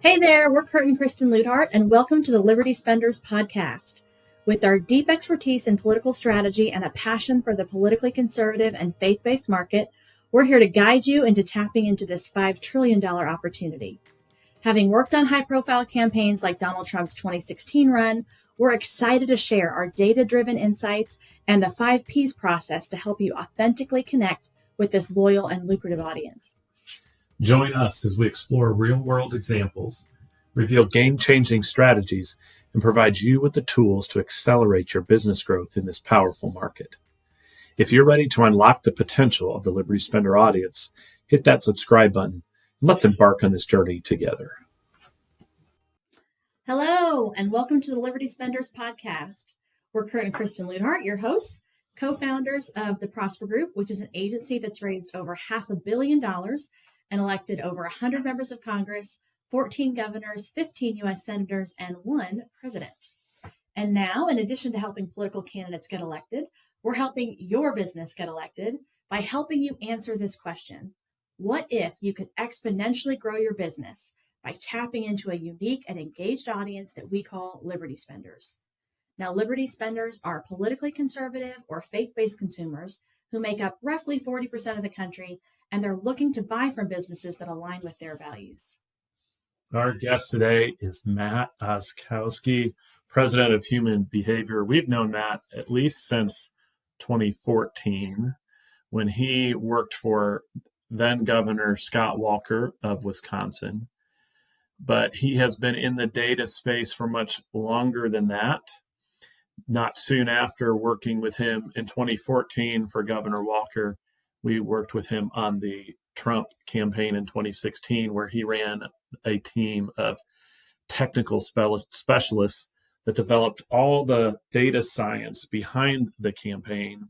Hey there, we're Kurt and Kristen Luidhardt, and welcome to the Liberty Spenders podcast. With our deep expertise in political strategy and a passion for the politically conservative and faith-based market, we're here to guide you into tapping into this $5 trillion opportunity. Having worked on high-profile campaigns like Donald Trump's 2016 run, we're excited to share our data-driven insights and the 5 Ps process to help you authentically connect with this loyal and lucrative audience. Join us as we explore real-world examples, reveal game-changing strategies, and provide you with the tools to accelerate your business growth in this powerful market. If you're ready to unlock the potential of the Liberty Spender audience, hit that subscribe button and let's embark on this journey together. Hello, and welcome to the Liberty Spenders podcast. We're Kurt and Kristen Luidhardt, your hosts, co-founders of the Prosper Group, which is an agency that's raised over $500 million and elected over 100 members of Congress, 14 governors, 15 U.S. senators, and 1 president. And now, in addition to helping political candidates get elected, we're helping your business get elected by helping you answer this question. What if you could exponentially grow your business by tapping into a unique and engaged audience that we call Liberty Spenders? Now, Liberty Spenders are politically conservative or faith-based consumers who make up roughly 40% of the country, and they're looking to buy from businesses that align with their values. Our guest today is Matt Oczkowski, president of HuMn Behavior. We've known Matt at least since 2014 when he worked for then Governor Scott Walker of Wisconsin. But he has been in the data space for much longer than that. Not soon after working with him in 2014 for Governor Walker, we worked with him on the Trump campaign in 2016, where he ran a team of technical specialists that developed all the data science behind the campaign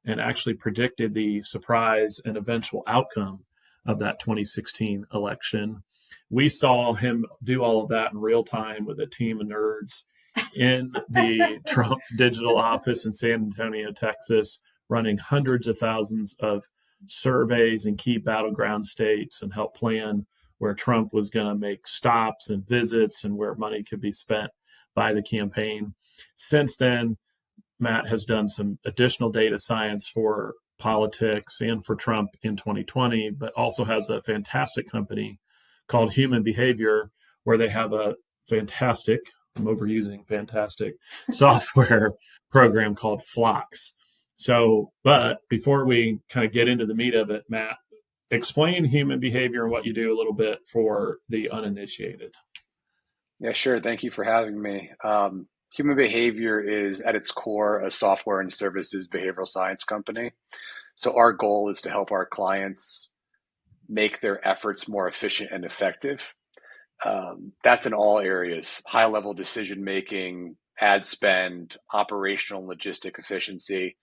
and actually predicted the surprise and eventual outcome of that 2016 election. We saw him do all of that in real time with a team of nerds in the Trump digital office in San Antonio, Texas, running hundreds of thousands of surveys in key battleground states and help plan where Trump was going to make stops and visits and where money could be spent by the campaign. Since then, Matt has done some additional data science for politics and for Trump in 2020, but also has a fantastic company called HuMn Behavior, where they have a fantastic, I'm overusing fantastic, software program called Flocks. So, but before we kind of get into the meat of it, Matt, explain HuMn Behavior and what you do a little bit for the uninitiated. Yeah, sure. Thank you for having me. HuMn Behavior is at its core a software and services behavioral science company. So our goal is to help our clients make their efforts more efficient and effective. That's in all areas: high-level decision-making, ad spend, operational and logistic efficiency.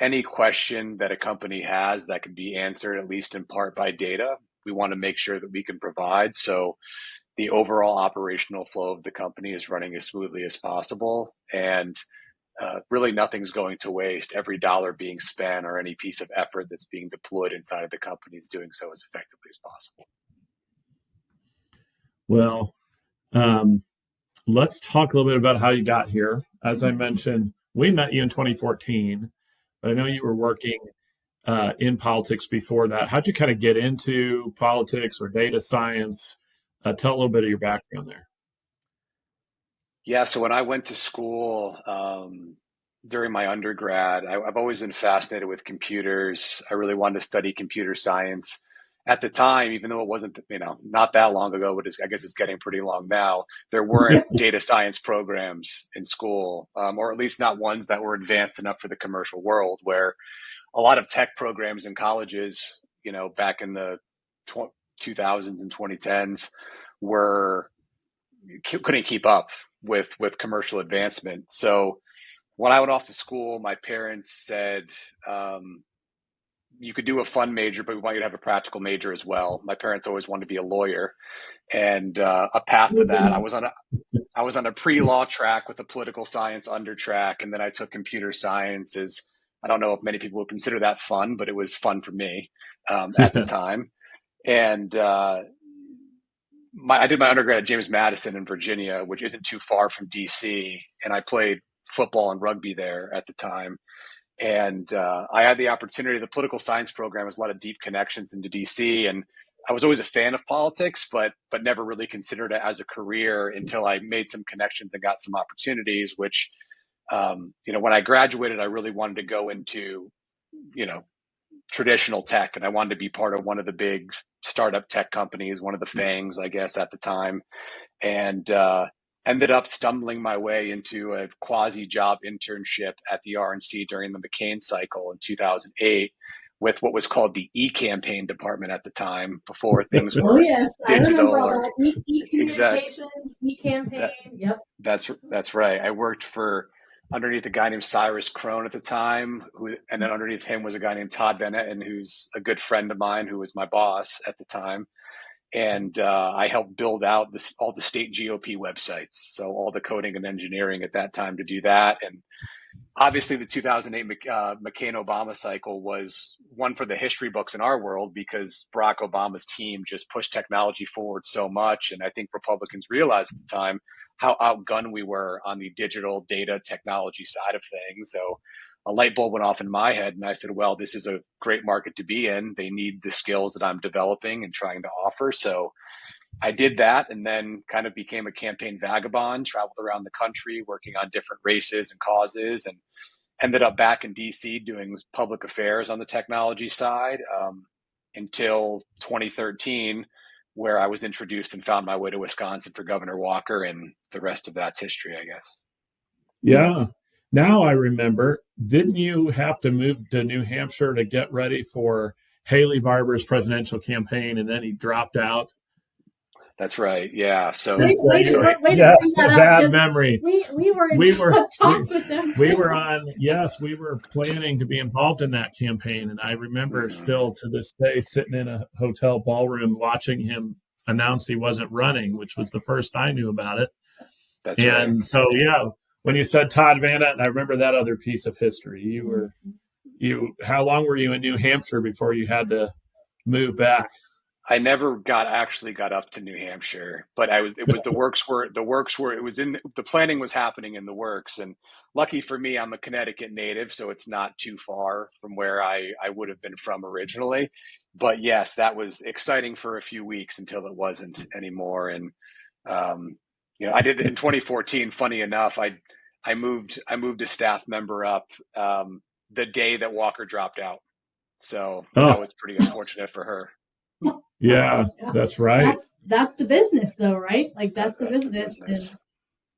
Any question that a company has that can be answered, at least in part, by data, we want to make sure that we can provide. So the overall operational flow of the company is running as smoothly as possible. And really nothing's going to waste. Every dollar being spent or any piece of effort that's being deployed inside of the company is doing so as effectively as possible. Well, let's talk a little bit about how you got here. As I mentioned, we met you in 2014, but I know you were working in politics before that. How'd you kind of get into politics or data science? Tell a little bit of your background there. Yeah, so when I went to school during my undergrad, I've always been fascinated with computers. I really wanted to study computer science. At the time, even though it wasn't, not that long ago, but I guess it's getting pretty long now, there weren't data science programs in school, or at least not ones that were advanced enough for the commercial world, where a lot of tech programs in colleges, back in the 2000s and 2010s couldn't keep up with commercial advancement. So when I went off to school, my parents said, you could do a fun major, but we want you to have a practical major as well. My parents always wanted to be a lawyer, and a path to that. I was on a pre-law track with a political science under track, and then I took computer science. I don't know if many people would consider that fun, but it was fun for me at the time. And I did my undergrad at James Madison in Virginia, which isn't too far from DC, and I played football and rugby there at the time. And I had the opportunity. The political science program has a lot of deep connections into DC, and I was always a fan of politics, but never really considered it as a career until I made some connections and got some opportunities. Which, when I graduated, I really wanted to go into, traditional tech, and I wanted to be part of one of the big startup tech companies, one of the FANGs, I guess, at the time, and ended up stumbling my way into a quasi job internship at the RNC during the McCain cycle in 2008 with what was called the e-campaign department at the time, before things were yes, digital. I remember all that. E-communications, e-campaign. Yep. That's right. I worked underneath a guy named Cyrus Crone at the time, and then underneath him was a guy named Todd Van Etten, who's a good friend of mine, who was my boss at the time. And I helped build out all the state GOP websites. So all the coding and engineering at that time to do that. And obviously the 2008 McCain-Obama cycle was one for the history books in our world, because Barack Obama's team just pushed technology forward so much. And I think Republicans realized at the time how outgunned we were on the digital data technology side of things. So a light bulb went off in my head, and I said, well, this is a great market to be in. They need the skills that I'm developing and trying to offer. So I did that, and then kind of became a campaign vagabond, traveled around the country working on different races and causes, and ended up back in DC doing public affairs on the technology side until 2013, where I was introduced and found my way to Wisconsin for Governor Walker, and the rest of that's history, I guess. Yeah. Now I remember, didn't you have to move to New Hampshire to get ready for Haley Barbour's presidential campaign, and then he dropped out? That's right. Yeah. So bad memory. We were in talks with them too. We were planning to be involved in that campaign. And I remember still to this day sitting in a hotel ballroom watching him announce he wasn't running, which was the first I knew about it. That's right. And so, when you said Todd Van Etten, I remember that other piece of history. How long were you in New Hampshire before you had to move back? I never actually got up to New Hampshire, but the planning was happening in the works. And lucky for me, I'm a Connecticut native, so it's not too far from where I would have been from originally. But yes, that was exciting for a few weeks until it wasn't anymore. And, I did in 2014, funny enough, I moved a staff member up the day that Walker dropped out. So that was pretty unfortunate for her. Yeah, that's right. That's the business though, right? Like that's the business.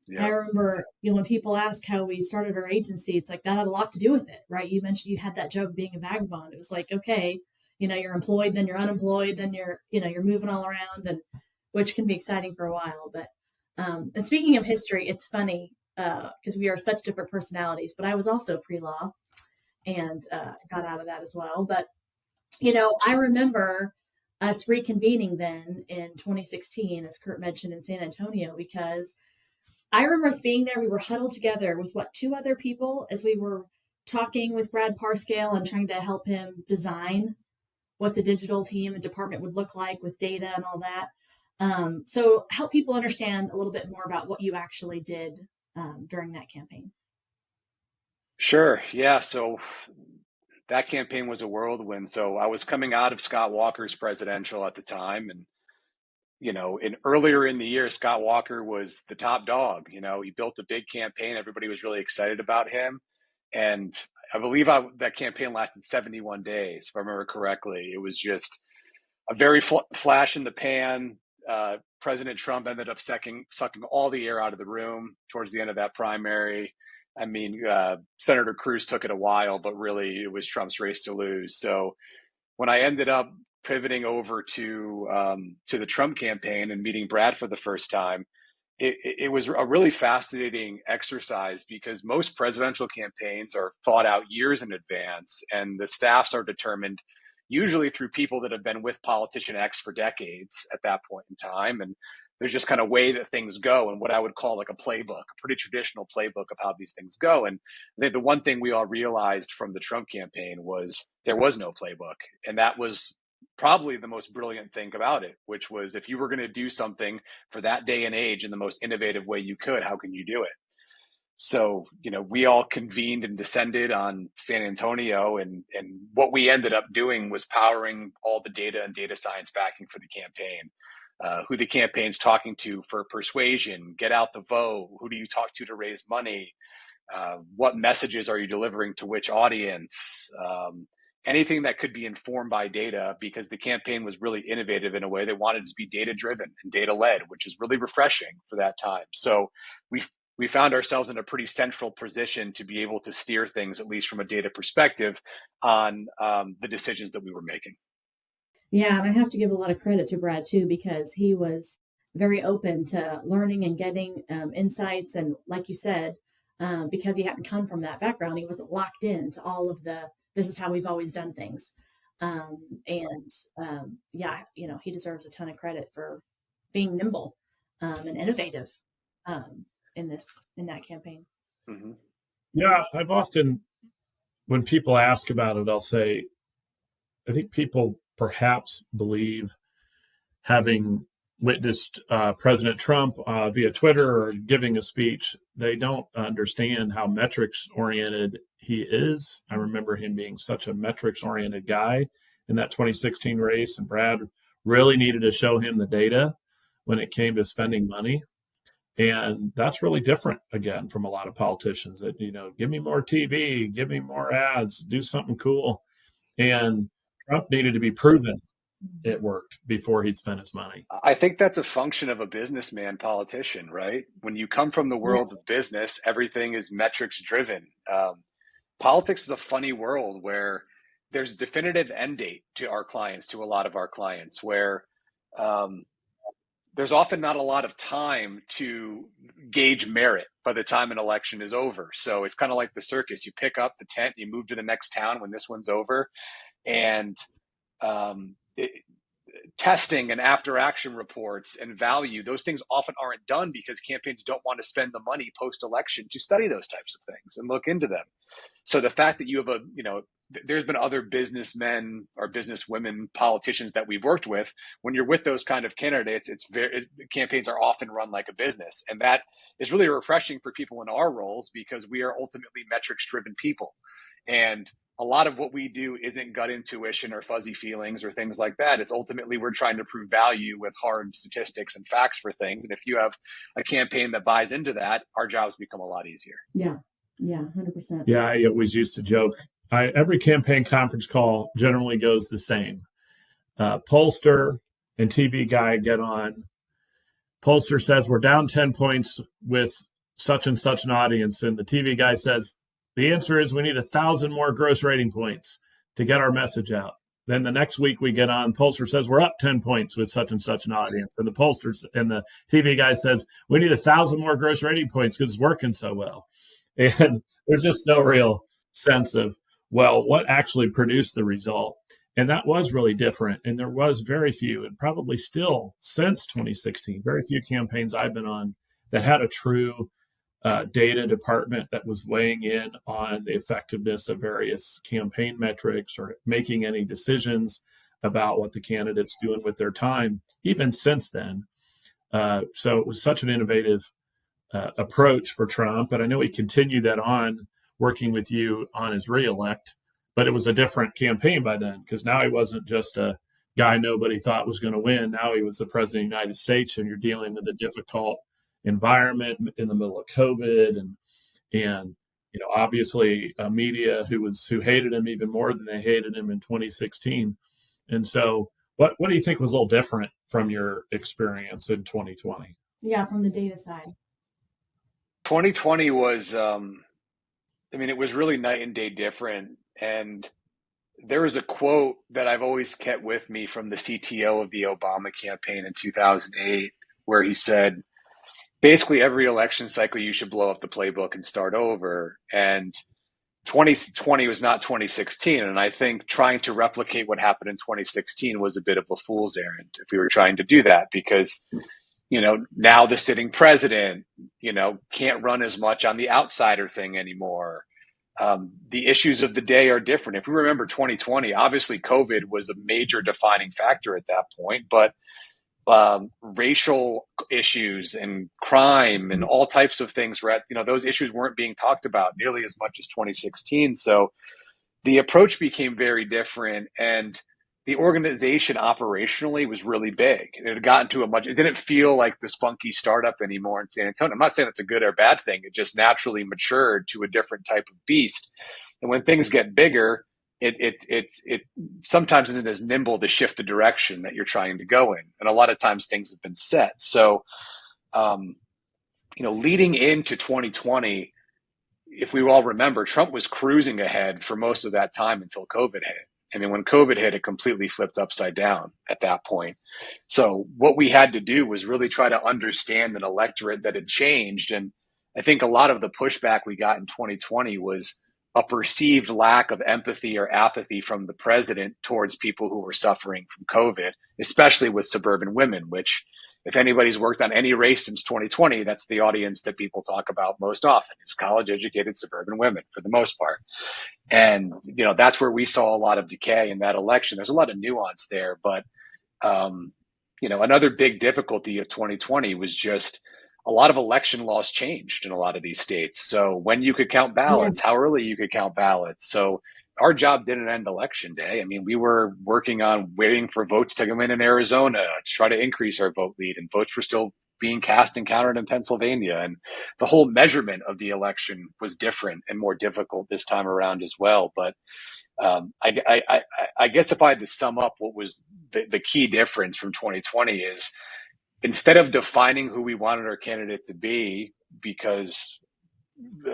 And I remember, when people ask how we started our agency, it's like that had a lot to do with it, right? You mentioned you had that joke being a vagabond. It was like, okay, you're employed, then you're unemployed, then you're moving all around, and which can be exciting for a while. But and speaking of history, it's funny because we are such different personalities, but I was also pre-law and got out of that as well. But, I remember us reconvening then in 2016, as Kurt mentioned, in San Antonio, because I remember us being there. We were huddled together with two other people as we were talking with Brad Parscale and trying to help him design what the digital team and department would look like with data and all that. So help people understand a little bit more about what you actually did during that campaign. Sure. Yeah. So that campaign was a whirlwind. So I was coming out of Scott Walker's presidential at the time. And, earlier in the year, Scott Walker was the top dog. He built a big campaign. Everybody was really excited about him. And I believe that campaign lasted 71 days, if I remember correctly. It was just a very flash in the pan. President Trump ended up sucking all the air out of the room towards the end of that primary. I mean, Senator Cruz took it a while, but really it was Trump's race to lose. So when I ended up pivoting over to the Trump campaign and meeting Brad for the first time, it was a really fascinating exercise, because most presidential campaigns are thought out years in advance, and the staffs are determined usually through people that have been with politician X for decades at that point in time. And there's just kind of way that things go, and what I would call like a playbook, a pretty traditional playbook of how these things go. And I think the one thing we all realized from the Trump campaign was there was no playbook. And that was probably the most brilliant thing about it, which was if you were going to do something for that day and age in the most innovative way you could, how can you do it? So, we all convened and descended on San Antonio, and what we ended up doing was powering all the data and data science backing for the campaign. Who the campaign's talking to for persuasion, get out the vote, who do you talk to raise money, what messages are you delivering to which audience, anything that could be informed by data, because the campaign was really innovative in a way. They wanted to be data driven and data led, which is really refreshing for that time. So we found ourselves in a pretty central position to be able to steer things, at least from a data perspective, on the decisions that we were making. Yeah, and I have to give a lot of credit to Brad too, because he was very open to learning and getting insights. And like you said, because he hadn't come from that background, he wasn't locked into all of this is how we've always done things. Yeah, he deserves a ton of credit for being nimble and innovative in that campaign. Mm-hmm. Yeah, I've often, when people ask about it, I'll say, I think people perhaps believe, having witnessed President Trump via Twitter or giving a speech, they don't understand how metrics oriented he is. I remember him being such a metrics oriented guy in that 2016 race, and Brad really needed to show him the data when it came to spending money. And that's really different, again, from a lot of politicians that, give me more TV, give me more ads, do something cool. And Trump needed to be proven it worked before he'd spent his money. I think that's a function of a businessman politician, right? When you come from the world Yes. of business, everything is metrics driven. Politics is a funny world where there's a definitive end date to a lot of our clients, where there's often not a lot of time to gauge merit by the time an election is over. So it's kind of like the circus. You pick up the tent, you move to the next town when this one's over. And testing and after action reports and value, those things often aren't done because campaigns don't want to spend the money post election to study those types of things and look into them. So the fact that you have there's been other businessmen or businesswomen politicians that we've worked with. When you're with those kind of candidates, campaigns are often run like a business. And that is really refreshing for people in our roles, because we are ultimately metrics driven people. And a lot of what we do isn't gut intuition or fuzzy feelings or things like that. It's ultimately we're trying to prove value with hard statistics and facts for things. And if you have a campaign that buys into that, our jobs become a lot easier. Yeah. Yeah. 100%. Yeah. I always used to joke. Every campaign conference call generally goes the same. Pollster and TV guy get on. Pollster says we're down 10 points with such and such an audience. And the TV guy says, the answer is we need 1,000 more gross rating points to get our message out. Then the next week we get on, pollster says we're up 10 points with such and such an audience. And the pollsters and the TV guy says we need 1,000 more gross rating points because it's working so well. And there's just no real sense of, well, what actually produced the result. And that was really different. And there was very few, and probably still since 2016, very few campaigns I've been on that had a true data department that was weighing in on the effectiveness of various campaign metrics or making any decisions about what the candidate's doing with their time, even since then. So it was such an innovative approach for Trump. And I know he continued that on working with you on his reelect, but it was a different campaign by then, because now he wasn't just a guy nobody thought was going to win. Now he was the president of the United States, and you're dealing with a difficult environment in the middle of COVID, and obviously a media who hated him even more than they hated him in 2016. And so what do you think was a little different from your experience in 2020? Yeah, from the data side. 2020 was, it was really night and day different. And there was a quote that I've always kept with me from the CTO of the Obama campaign in 2008, where he said, basically every election cycle, you should blow up the playbook and start over. And 2020 was not 2016. And I think trying to replicate what happened in 2016 was a bit of a fool's errand if we were trying to do that, because, now the sitting president, can't run as much on the outsider thing anymore. the issues of the day are different. If we remember 2020, obviously COVID was a major defining factor at that point, but racial issues and crime and all types of things were those issues weren't being talked about nearly as much as 2016. So the approach became very different, and the organization operationally was really big. It had gotten to it didn't feel like this funky startup anymore in San Antonio. I'm not saying that's a good or bad thing. It just naturally matured to a different type of beast. And when things get bigger, it sometimes isn't as nimble to shift the direction that you're trying to go in. And a lot of times things have been set. So, leading into 2020, if we all remember, Trump was cruising ahead for most of that time until COVID hit. I mean, when COVID hit, it completely flipped upside down at that point. So what we had to do was really try to understand an electorate that had changed. And I think a lot of the pushback we got in 2020 was a perceived lack of empathy or apathy from the president towards people who were suffering from COVID, especially with suburban women, which, if anybody's worked on any race since 2020, that's the audience that people talk about most often. It's college-educated suburban women for the most part. And, that's where we saw a lot of decay in that election. There's a lot of nuance there, but, another big difficulty of 2020 was just a lot of election laws changed in a lot of these states. So when you could count ballots, how early you could count ballots. So our job didn't end election day. I mean, we were working on waiting for votes to come in Arizona to try to increase our vote lead, and votes were still being cast and counted in Pennsylvania. And the whole measurement of the election was different and more difficult this time around as well. But I guess if I had to sum up what was the key difference from 2020 is, instead of defining who we wanted our candidate to be, because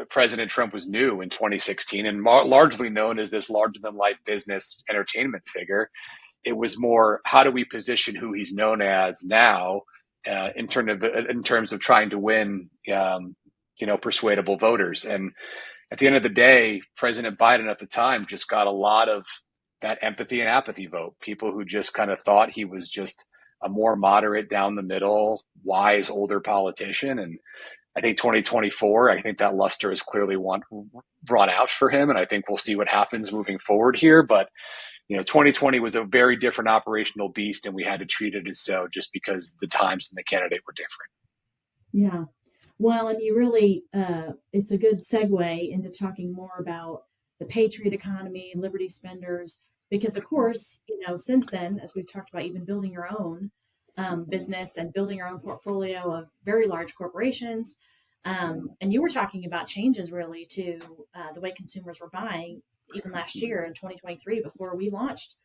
President Trump was new in 2016 and largely known as this larger-than-life business entertainment figure, it was more, how do we position who he's known as now in terms of trying to win, persuadable voters. And at the end of the day, President Biden at the time just got a lot of that empathy and apathy vote. People who just kind of thought he was just a more moderate, down the middle, wise, older politician. And I think 2024, I think that luster is clearly run out for him. And I think we'll see what happens moving forward here. But, 2020 was a very different operational beast, and we had to treat it as so just because the times and the candidate were different. Yeah. Well, and you really, it's a good segue into talking more about the Patriot Economy, Liberty Spenders, because of course, since then, as we've talked about, even building your own business and building your own portfolio of very large corporations. And you were talking about changes really to the way consumers were buying even last year in 2023 before we launched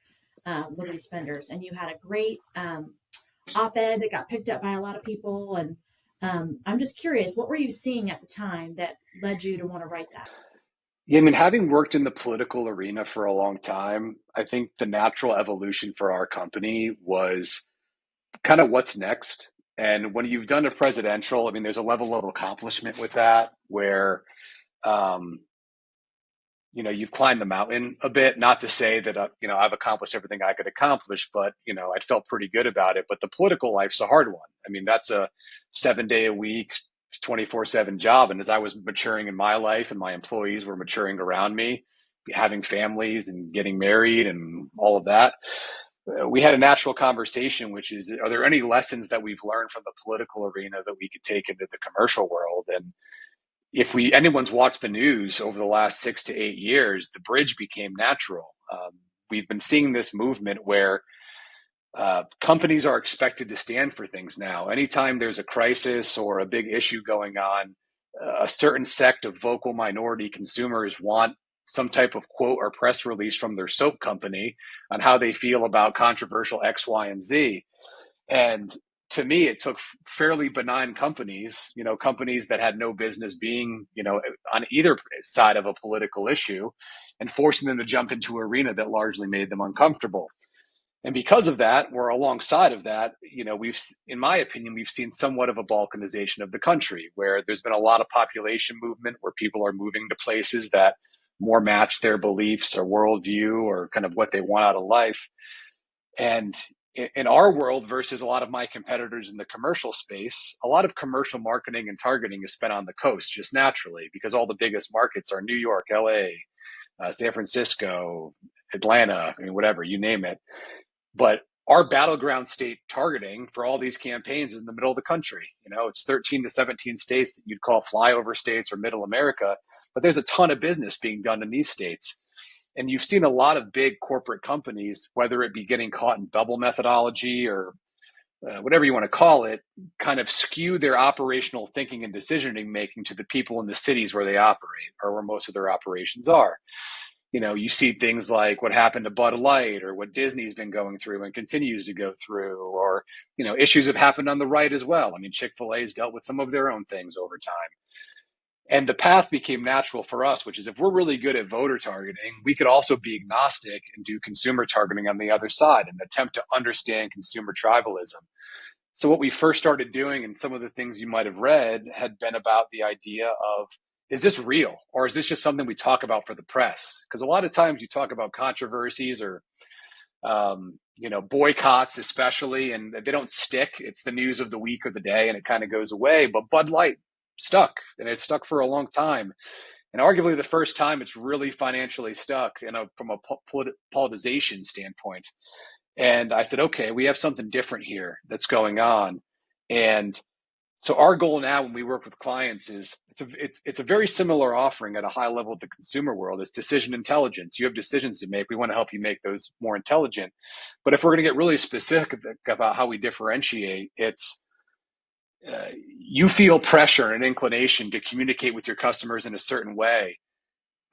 Liberty Spenders. And you had a great op-ed that got picked up by a lot of people. And I'm just curious, what were you seeing at the time that led you to want to write that? Yeah, I mean, having worked in the political arena for a long time, I think the natural evolution for our company was kind of what's next. And when you've done a presidential, I mean, there's a level of accomplishment with that where, you've climbed the mountain a bit. Not to say that, I've accomplished everything I could accomplish, but, I felt pretty good about it. But the political life's a hard one. I mean, that's a 7-day-a-week, 24/7 job. And as I was maturing in my life and my employees were maturing around me, having families and getting married and all of that, we had a natural conversation, which is, are there any lessons that we've learned from the political arena that we could take into the commercial world? And if anyone's watched the news over the last 6 to 8 years, the bridge became natural. We've been seeing this movement where companies are expected to stand for things now. Anytime there's a crisis or a big issue going on, a certain sect of vocal minority consumers want some type of quote or press release from their soap company on how they feel about controversial X, Y, and Z. And to me, it took fairly benign companies, companies that had no business being, on either side of a political issue, and forcing them to jump into an arena that largely made them uncomfortable. And because of that, or alongside of that, in my opinion, we've seen somewhat of a balkanization of the country, where there's been a lot of population movement where people are moving to places that more match their beliefs or worldview or kind of what they want out of life. And in our world versus a lot of my competitors in the commercial space, a lot of commercial marketing and targeting is spent on the coast just naturally because all the biggest markets are New York, LA, San Francisco, Atlanta, I mean, whatever, you name it. But our battleground state targeting for all these campaigns is in the middle of the country. It's 13 to 17 states that you'd call flyover states or middle America, but there's a ton of business being done in these states. And you've seen a lot of big corporate companies, whether it be getting caught in bubble methodology or whatever you want to call it, kind of skew their operational thinking and decision making to the people in the cities where they operate or where most of their operations are. You see things like what happened to Bud Light or what Disney's been going through and continues to go through, or, issues have happened on the right as well. I mean, Chick-fil-A's dealt with some of their own things over time. And the path became natural for us, which is if we're really good at voter targeting, we could also be agnostic and do consumer targeting on the other side and attempt to understand consumer tribalism. So what we first started doing, and some of the things you might have read, had been about the idea of, is this real? Or is this just something we talk about for the press? Because a lot of times you talk about controversies or, boycotts especially, and they don't stick. It's the news of the week or the day, and it kind of goes away. But Bud Light stuck, and it stuck for a long time. And arguably the first time it's really financially stuck from a politicization standpoint. And I said, okay, we have something different here that's going on. And so our goal now when we work with clients is it's a very similar offering at a high level of the consumer world. It's decision intelligence. You have decisions to make. We want to help you make those more intelligent. But if we're going to get really specific about how we differentiate, it's you feel pressure and inclination to communicate with your customers in a certain way.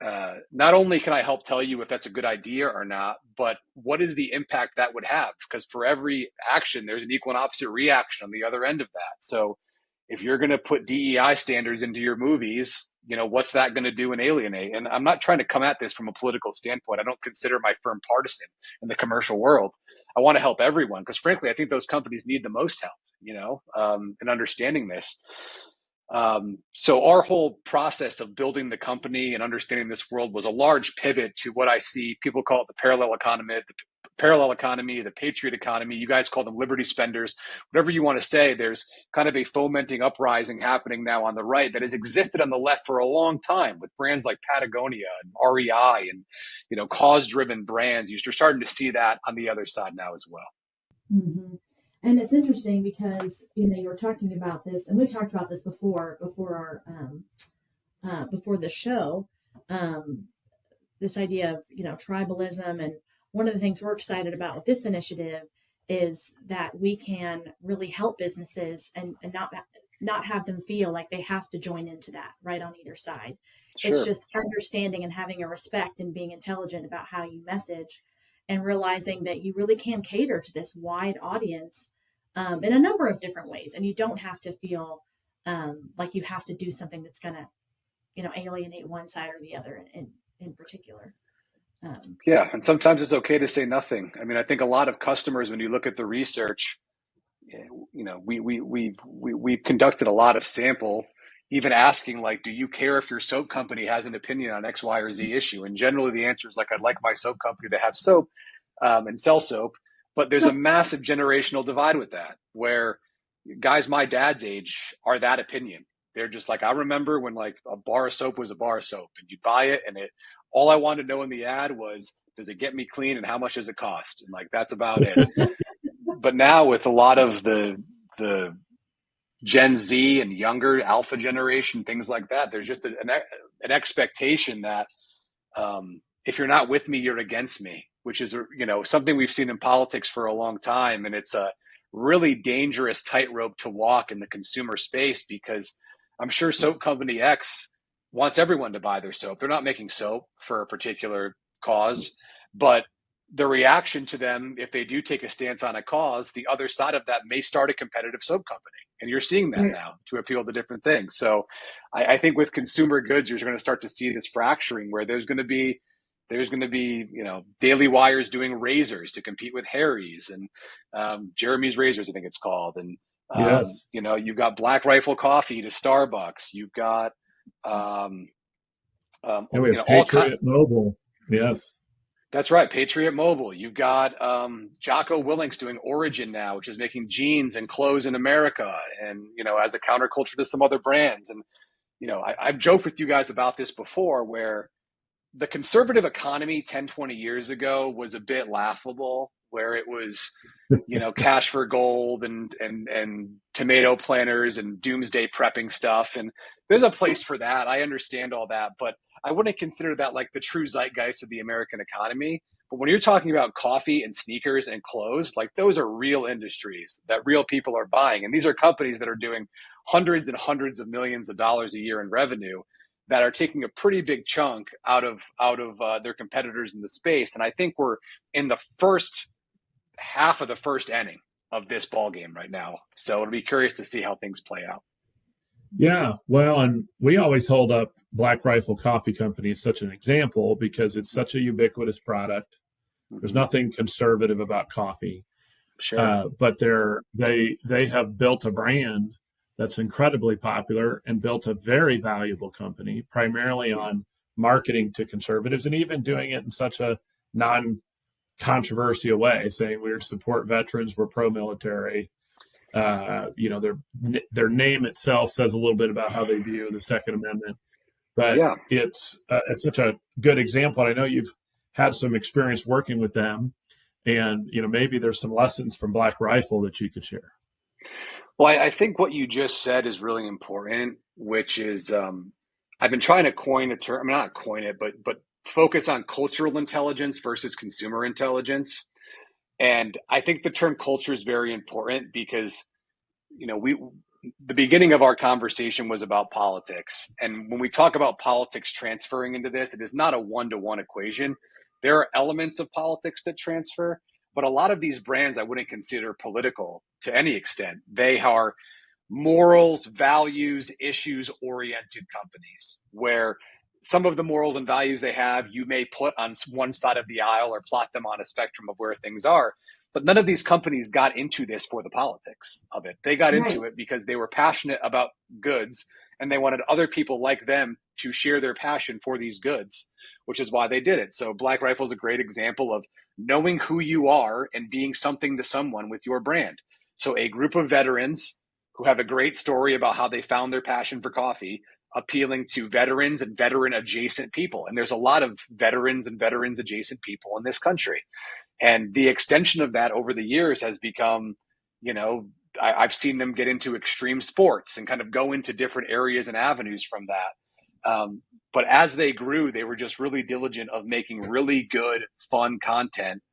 Not only can I help tell you if that's a good idea or not, but what is the impact that would have? Because for every action, there's an equal and opposite reaction on the other end of that. So if you're going to put DEI standards into your movies, what's that going to do and alienate? And I'm not trying to come at this from a political standpoint. I don't consider my firm partisan in the commercial world. I want to help everyone because frankly, I think those companies need the most help, in understanding this. So our whole process of building the company and understanding this world was a large pivot to what I see. People call it the parallel economy, the Patriot Economy. You guys call them liberty spenders, whatever you want to say. There's kind of a fomenting uprising happening now on the right that has existed on the left for a long time with brands like Patagonia and REI and, cause-driven brands. You're starting to see that on the other side now as well. Mm-hmm. And it's interesting because, you were talking about this, and we talked about this before the show, this idea of, tribalism. And one of the things we're excited about with this initiative is that we can really help businesses and not have them feel like they have to join into that right on either side. Sure. It's just understanding and having a respect and being intelligent about how you message and realizing that you really can cater to this wide audience in a number of different ways. And you don't have to feel like you have to do something that's going to, alienate one side or the other in particular. Yeah. And sometimes it's okay to say nothing. I mean, I think a lot of customers, when you look at the research, we've conducted a lot of sample, even asking like, do you care if your soap company has an opinion on X, Y, or Z issue? And generally the answer is like, I'd like my soap company to have soap and sell soap. But there's a massive generational divide with that, where guys my dad's age are that opinion. They're just like, I remember when like a bar of soap was a bar of soap and you'd buy it and all I wanted to know in the ad was, does it get me clean and how much does it cost? And like, that's about it. But now with a lot of the Gen Z and younger alpha generation, things like that, there's just an expectation that if you're not with me, you're against me, which is, something we've seen in politics for a long time. And it's a really dangerous tightrope to walk in the consumer space, because I'm sure soap company X wants everyone to buy their soap. They're not making soap for a particular cause, but the reaction to them, if they do take a stance on a cause, the other side of that may start a competitive soap company. And you're seeing that now to appeal to different things. So I think with consumer goods, you're going to start to see this fracturing where there's going to be, Daily Wire's doing razors to compete with Harry's and Jeremy's Razors, I think it's called. And, yes. You've got Black Rifle Coffee to Starbucks. You've got, we have Patriot Mobile. Yes. That's right. Patriot Mobile. You've got Jocko Willink's doing Origin now, which is making jeans and clothes in America, and as a counterculture to some other brands. And I've joked with you guys about this before, where the conservative economy 10, 20 years ago was a bit laughable, where it was, cash for gold and tomato planters and doomsday prepping stuff. And there's a place for that. I understand all that, but I wouldn't consider that like the true zeitgeist of the American economy. But when you're talking about coffee and sneakers and clothes, like those are real industries that real people are buying. And these are companies that are doing hundreds and hundreds of millions of dollars a year in revenue, that are taking a pretty big chunk out of their competitors in the space. And I think we're in the first half of the first inning of this ball game right now. So it'll be curious to see how things play out. Yeah, well, and we always hold up Black Rifle Coffee Company as such an example because it's such a ubiquitous product. There's nothing conservative about coffee. Sure. But they have built a brand that's incredibly popular and built a very valuable company, primarily on marketing to conservatives, and even doing it in such a non-controversial way, saying we support veterans, we're pro-military. Their name itself says a little bit about how they view the Second Amendment. But yeah, it's such a good example. I know you've had some experience working with them, and maybe there's some lessons from Black Rifle that you could share. Well, I think what you just said is really important, which is I've been trying to coin a term, not coin it, but focus on cultural intelligence versus consumer intelligence. And I think the term culture is very important because, the beginning of our conversation was about politics. And when we talk about politics transferring into this, it is not a one-to-one equation. There are elements of politics that transfer, but a lot of these brands I wouldn't consider political to any extent. They are morals, values, issues oriented companies where some of the morals and values they have, you may put on one side of the aisle or plot them on a spectrum of where things are. But none of these companies got into this for the politics of it. They got into it because they were passionate about goods and they wanted other people like them to share their passion for these goods, which is why they did it. So Black Rifle is a great example of knowing who you are and being something to someone with your brand. So a group of veterans who have a great story about how they found their passion for coffee, appealing to veterans and veteran adjacent people. And there's a lot of veterans and veterans adjacent people in this country. And the extension of that over the years has become, I've seen them get into extreme sports and kind of go into different areas and avenues from that. But as they grew, they were just really diligent of making really good, fun content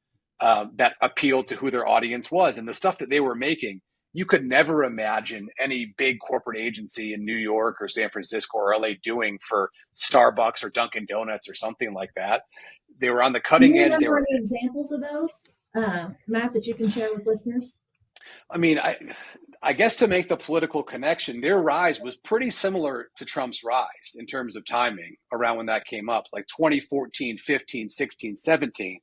that appealed to who their audience was. And the stuff that they were making, you could never imagine any big corporate agency in New York or San Francisco or LA doing for Starbucks or Dunkin' Donuts or something like that. They were on the cutting edge. Remember any examples of those, Matt, that you can share with listeners? I mean, I guess to make the political connection, their rise was pretty similar to Trump's rise in terms of timing around when that came up, like 2014, 15, 16, 17.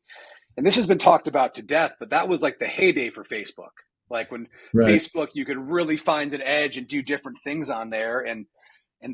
And this has been talked about to death, but that was like the heyday for Facebook. Like when Facebook, you could really find an edge and do different things on there. And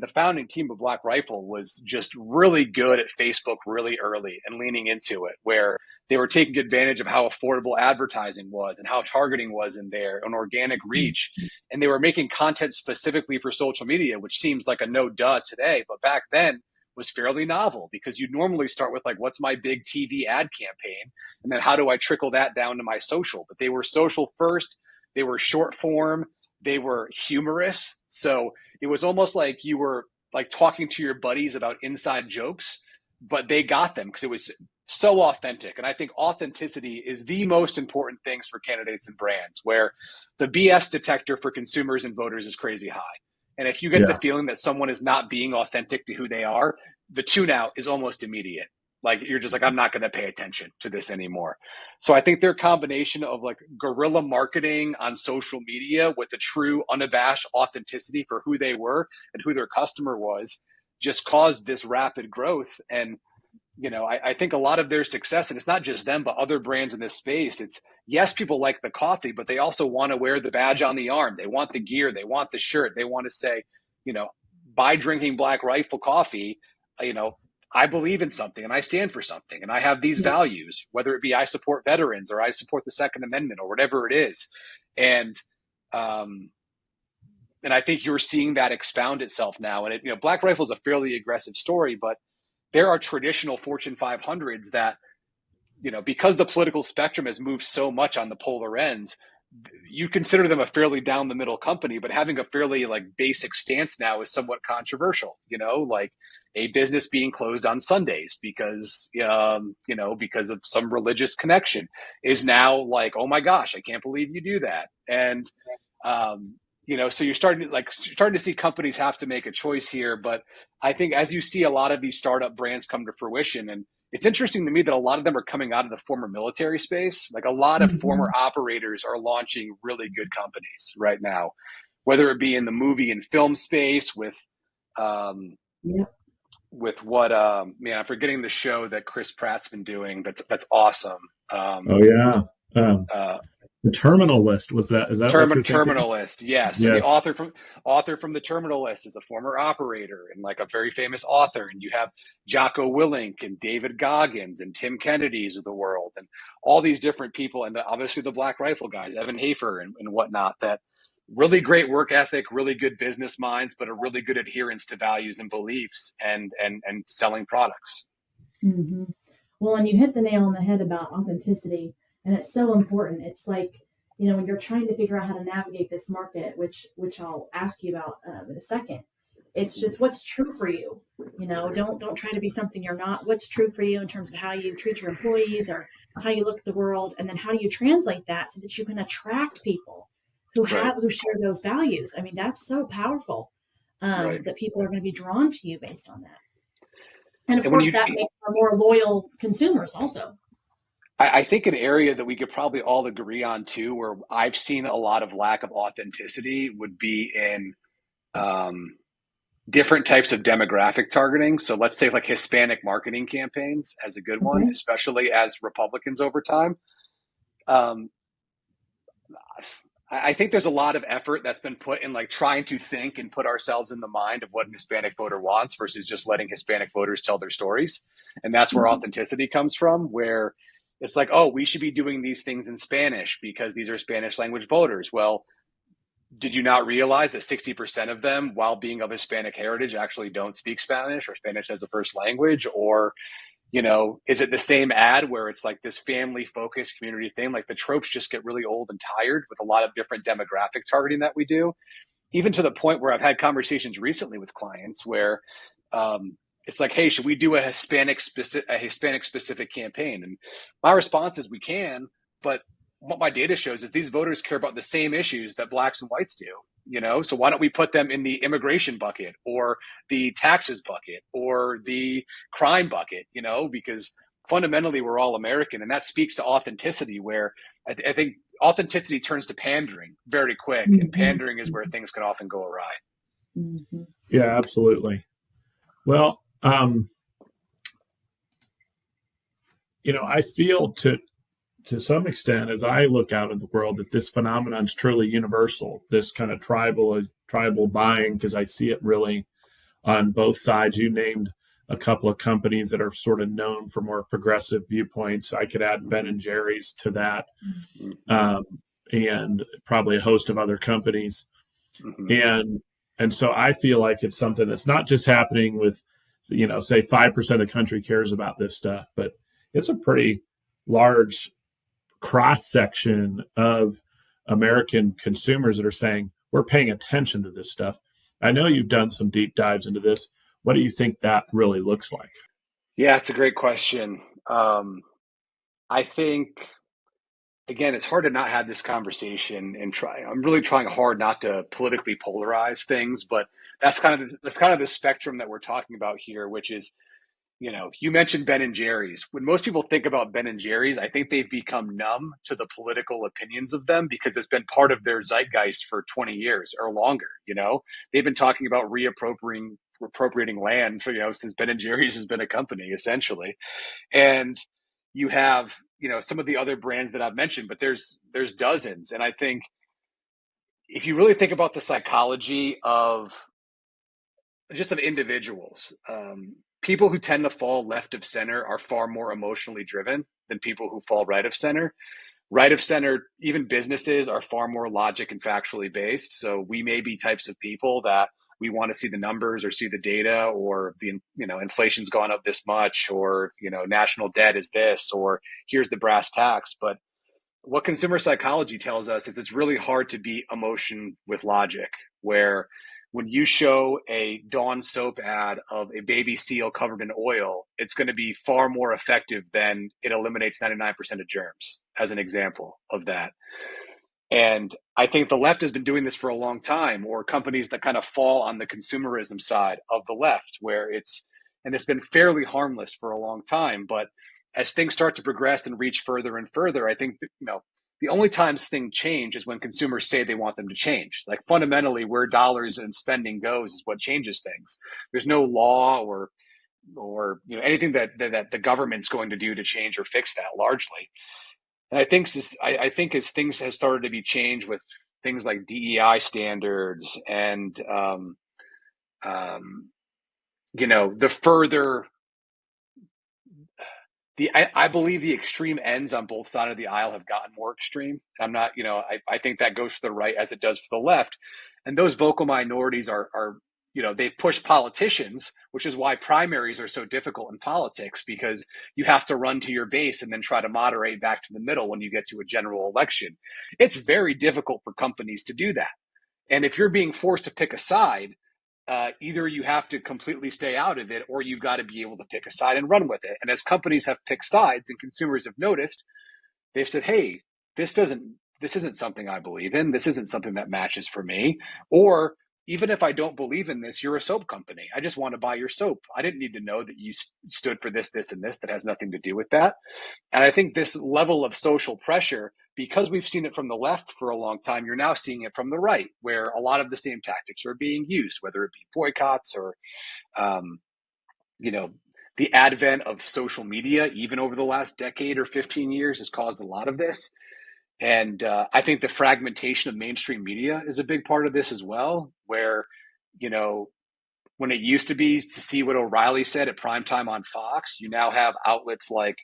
the founding team of Black Rifle was just really good at Facebook really early and leaning into it, where they were taking advantage of how affordable advertising was and how targeting was in there, an organic reach. And they were making content specifically for social media, which seems like a no duh today. But back then was fairly novel because you'd normally start with like, what's my big TV ad campaign? And then how do I trickle that down to my social? But they were social first. They were short form. They were humorous. So it was almost like you were like talking to your buddies about inside jokes, but they got them because it was so authentic. And I think authenticity is the most important things for candidates and brands, where the BS detector for consumers and voters is crazy high. And if you get the feeling that someone is not being authentic to who they are, the tune out is almost immediate. Like you're just like, I'm not going to pay attention to this anymore. So I think their combination of like guerrilla marketing on social media with a true unabashed authenticity for who they were and who their customer was just caused this rapid growth. And, I think a lot of their success, and it's not just them, but other brands in this space, it's yes, people like the coffee, but they also want to wear the badge on the arm. They want the gear. They want the shirt. They want to say, by drinking Black Rifle coffee, I believe in something and I stand for something and I have these values, whether it be I support veterans or I support the Second Amendment or whatever it is. And I think you're seeing that expound itself now. And Black Rifle is a fairly aggressive story, but there are traditional Fortune 500s that, because the political spectrum has moved so much on the polar ends, you consider them a fairly down the middle company, but having a fairly basic stance now is somewhat controversial, like a business being closed on Sundays because of some religious connection is now like, oh my gosh, I can't believe you do that. And, so you're starting to see companies have to make a choice here. But I think as you see a lot of these startup brands come to fruition, and it's interesting to me that a lot of them are coming out of the former military space. Like a lot of former operators are launching really good companies right now, whether it be in the movie and film space with what, I'm forgetting the show that Chris Pratt's been doing. That's awesome. The Terminal List is that what you're thinking? Terminal List, yes. And the author from the Terminal List is a former operator and a very famous author. And you have Jocko Willink and David Goggins and Tim Kennedy's of the world and all these different people, and obviously the Black Rifle guys, Evan Hafer and whatnot, that really great work ethic, really good business minds, but a really good adherence to values and beliefs and selling products. Mm-hmm. Well, and you hit the nail on the head about authenticity. And it's so important. It's like, when you're trying to figure out how to navigate this market, which I'll ask you about in a second, it's just what's true for you. Don't try to be something you're not. What's true for you in terms of how you treat your employees or how you look at the world, and then how do you translate that so that you can attract people who share those values. I mean, that's so powerful that people are going to be drawn to you based on that. And of course, that makes for more loyal consumers also. I think an area that we could probably all agree on too, where I've seen a lot of lack of authenticity, would be in different types of demographic targeting. So let's say Hispanic marketing campaigns as a good one, especially as Republicans over time. I think there's a lot of effort that's been put in trying to think and put ourselves in the mind of what an Hispanic voter wants versus just letting Hispanic voters tell their stories. And that's where authenticity comes from, where it's we should be doing these things in Spanish because these are Spanish language voters. Well, did you not realize that 60% of them, while being of Hispanic heritage, actually don't speak Spanish or Spanish as a first language? Or, is it the same ad where it's this family focused community thing? The tropes just get really old and tired with a lot of different demographic targeting that we do, even to the point where I've had conversations recently with clients where, it's hey, should we do a Hispanic specific campaign? And my response is we can, but what my data shows is these voters care about the same issues that blacks and whites do, so why don't we put them in the immigration bucket or the taxes bucket or the crime bucket, because fundamentally we're all American. And that speaks to authenticity, where I think authenticity turns to pandering very quick, and pandering is where things can often go awry. Yeah, absolutely. Well, I feel to some extent, as I look out at the world, that this phenomenon is truly universal, this kind of tribal buying, because I see it really on both sides. You named a couple of companies that are sort of known for more progressive viewpoints. I could add Ben and Jerry's to that, and probably a host of other companies. And so I feel like it's something that's not just happening with, say 5% of the country cares about this stuff, but it's a pretty large cross-section of American consumers that are saying, we're paying attention to this stuff. I know you've done some deep dives into this. What do you think that really looks like? Yeah, it's a great question. I think, again, it's hard to not have this conversation and I'm really trying hard not to politically polarize things, but that's kind of the spectrum that we're talking about here, which is, you mentioned Ben and Jerry's. When most people think about Ben and Jerry's, I think they've become numb to the political opinions of them because it's been part of their zeitgeist for 20 years or longer. They've been talking about reappropriating land for, since Ben and Jerry's has been a company, essentially. And you have, some of the other brands that I've mentioned, but there's dozens. And I think if you really think about the psychology of individuals, people who tend to fall left of center are far more emotionally driven than people who fall right of center. Right of center, even businesses are far more logic and factually based. So we may be types of people that we want to see the numbers or see the data, or the, inflation's gone up this much, or, national debt is this, or here's the brass tacks. But what consumer psychology tells us is it's really hard to beat emotion with logic, where when you show a Dawn soap ad of a baby seal covered in oil, it's going to be far more effective than it eliminates 99% of germs, as an example of that. And I think the left has been doing this for a long time, or companies that kind of fall on the consumerism side of the left, where it's been fairly harmless for a long time. But as things start to progress and reach further and further, I think the only times things change is when consumers say they want them to change. Like, fundamentally, where dollars and spending goes is what changes things. There's no law or anything that the government's going to do to change or fix that, largely. And I think as things have started to be changed with things like DEI standards and the further I believe the extreme ends on both sides of the aisle have gotten more extreme. I'm not, I think that goes for the right as it does for the left. And those vocal minorities are they've pushed politicians, which is why primaries are so difficult in politics, because you have to run to your base and then try to moderate back to the middle when you get to a general election. It's very difficult for companies to do that. And if you're being forced to pick a side, either you have to completely stay out of it, or you've got to be able to pick a side and run with it. And as companies have picked sides and consumers have noticed, they've said, hey, this isn't something I believe in. This isn't something that matches for me. Or, even if I don't believe in this, you're a soap company. I just want to buy your soap. I didn't need to know that you stood for this, this, and this. That has nothing to do with that. And I think this level of social pressure, because we've seen it from the left for a long time, you're now seeing it from the right, where a lot of the same tactics are being used, whether it be boycotts or, the advent of social media, even over the last decade or 15 years, has caused a lot of this. And I think the fragmentation of mainstream media is a big part of this as well, where, when it used to be to see what O'Reilly said at primetime on Fox, you now have outlets like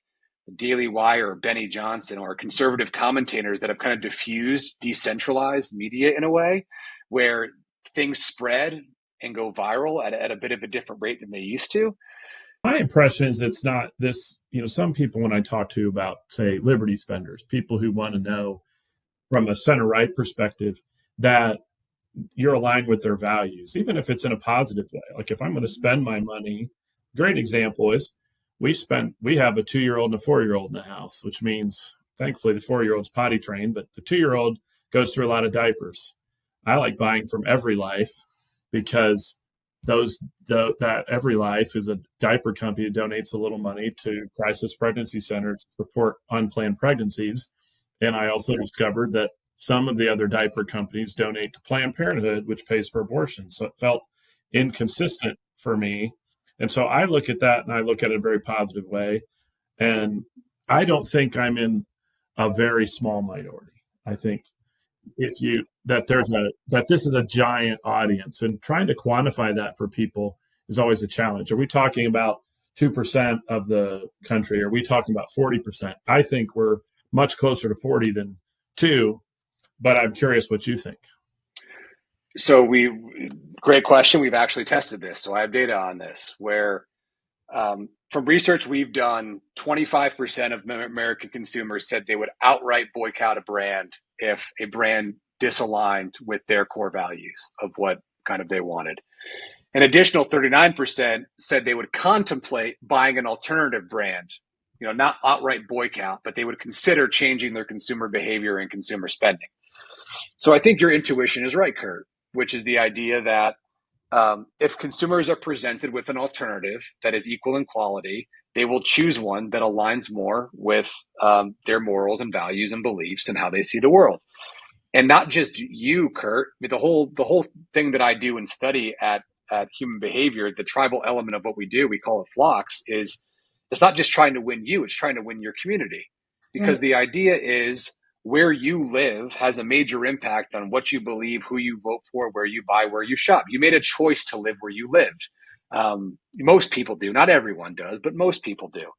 the Daily Wire or Benny Johnson or conservative commentators that have kind of diffused, decentralized media in a way where things spread and go viral at a bit of a different rate than they used to. My impression is it's not this, some people, when I talk to about, say, liberty spenders, people who want to know from a center-right perspective that you're aligned with their values, even if it's in a positive way. Like, if I'm going to spend my money, great example is we have a 2-year-old and a 4-year-old in the house, which means thankfully the 4-year-old's potty trained, but the 2-year-old goes through a lot of diapers. I like buying from Every Life because that Every Life is a diaper company that donates a little money to crisis pregnancy centers to support unplanned pregnancies. And I also discovered that some of the other diaper companies donate to Planned Parenthood, which pays for abortion. So it felt inconsistent for me. And so I look at that and I look at it in a very positive way. And I don't think I'm in a very small minority. I think that this is a giant audience, and trying to quantify that for people is always a challenge. Are we talking about 2% of the country? Are we talking about 40%? I think we're much closer to 40 than 2, but I'm curious what you think. So great question. We've actually tested this. So I have data on this where from research we've done, 25% of American consumers said they would outright boycott a brand if a brand disaligned with their core values of what kind of they wanted. An additional 39% said they would contemplate buying an alternative brand, not outright boycott, but they would consider changing their consumer behavior and consumer spending. So I think your intuition is right, Kurt, which is the idea that if consumers are presented with an alternative that is equal in quality, they will choose one that aligns more with their morals and values and beliefs and how they see the world. And not just you, Kurt, the whole thing that I do and study at HuMn Behavior, the tribal element of what we do, we call it flocks, is it's not just trying to win you, it's trying to win your community. Because the idea is where you live has a major impact on what you believe, who you vote for, where you buy, where you shop. You made a choice to live where you lived. Most people do, not everyone does, but most people do.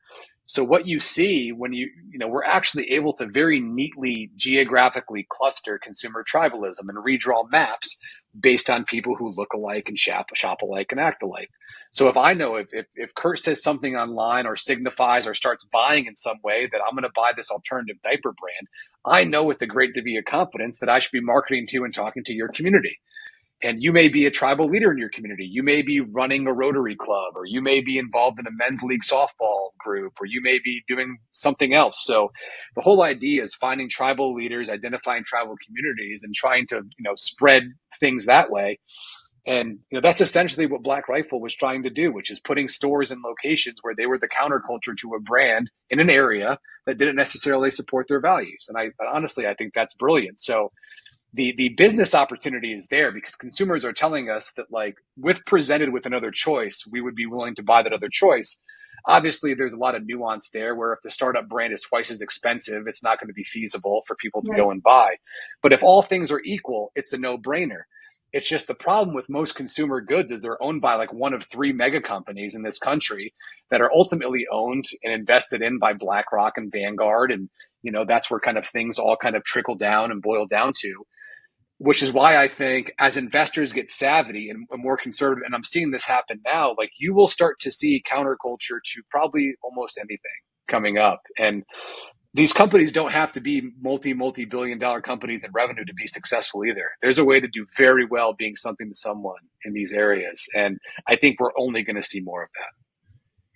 So what you see when we're actually able to very neatly geographically cluster consumer tribalism and redraw maps based on people who look alike and shop alike and act alike. So if I know if Kurt says something online or signifies or starts buying in some way that I'm going to buy this alternative diaper brand, I know with a great degree of confidence that I should be marketing to and talking to your community. And you may be a tribal leader in your community. You may be running a Rotary Club, or you may be involved in a men's league softball group, or you may be doing something else. So the whole idea is finding tribal leaders, identifying tribal communities, and trying to, spread things that way. And that's essentially what Black Rifle was trying to do, which is putting stores in locations where they were the counterculture to a brand in an area that didn't necessarily support their values. And I think that's brilliant. So the business opportunity is there because consumers are telling us that, like, with presented with another choice, we would be willing to buy that other choice. Obviously, there's a lot of nuance there where if the startup brand is twice as expensive, it's not going to be feasible for people to go and buy. But if all things are equal, it's a no-brainer. It's just the problem with most consumer goods is they're owned by like one of three mega companies in this country that are ultimately owned and invested in by BlackRock and Vanguard. And, that's where kind of things all kind of trickle down and boil down to. Which is why I think as investors get savvy and more conservative, and I'm seeing this happen now, like you will start to see counterculture to probably almost anything coming up. And these companies don't have to be multi-billion dollar companies in revenue to be successful either. There's a way to do very well being something to someone in these areas. And I think we're only going to see more of that.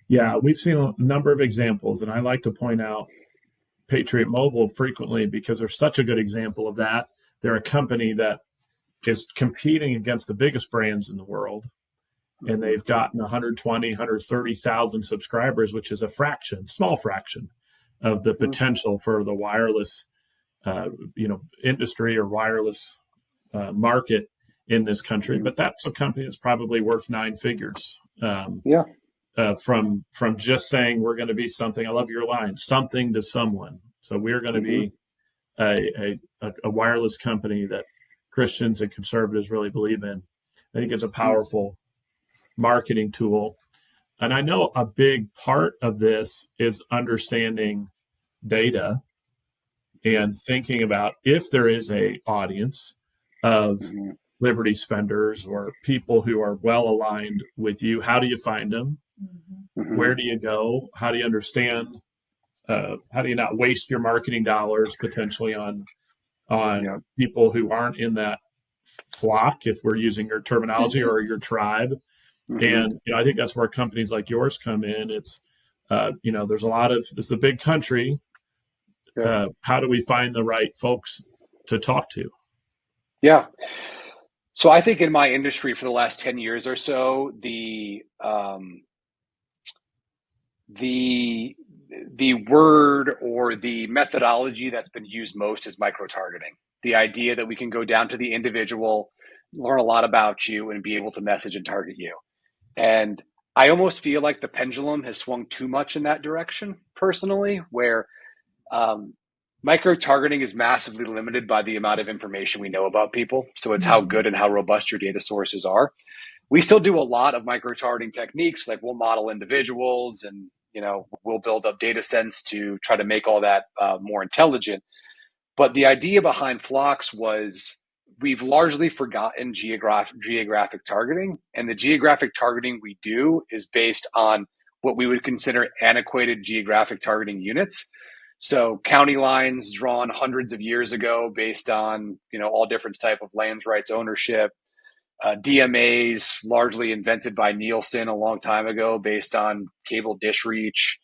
Yeah, we've seen a number of examples, and I like to point out Patriot Mobile frequently because they're such a good example of that. They're a company that is competing against the biggest brands in the world, and they've gotten 120, 130,000 subscribers, which is a small fraction of the potential for the wireless, industry or wireless market in this country. But that's a company that's probably worth nine figures. From just saying we're going to be something. I love your line, something to someone. So we're going to be a wireless company that Christians and conservatives really believe in. I think it's a powerful marketing tool. And I know a big part of this is understanding data and thinking about if there is a audience of Liberty spenders or people who are well aligned with you, how do you find them? Where do you go? How do you understand? How do you not waste your marketing dollars potentially on people who aren't in that flock, if we're using your terminology, or your tribe? And I think that's where companies like yours come in. It's there's a lot of this is a big country. How do we find the right folks to talk to? Yeah. So I think in my industry for the last 10 years or so, the word or the methodology that's been used most is micro-targeting. The idea that we can go down to the individual, learn a lot about you, and be able to message and target you. And I almost feel like the pendulum has swung too much in that direction, personally, where micro-targeting is massively limited by the amount of information we know about people. So it's how good and how robust your data sources are. We still do a lot of micro-targeting techniques, like we'll model individuals and we'll build up data sets to try to make all that more intelligent. But the idea behind flocks was we've largely forgotten geographic targeting. And the geographic targeting we do is based on what we would consider antiquated geographic targeting units. So county lines drawn hundreds of years ago based on, all different type of land rights ownership. DMAs largely invented by Nielsen a long time ago based on cable dish reach.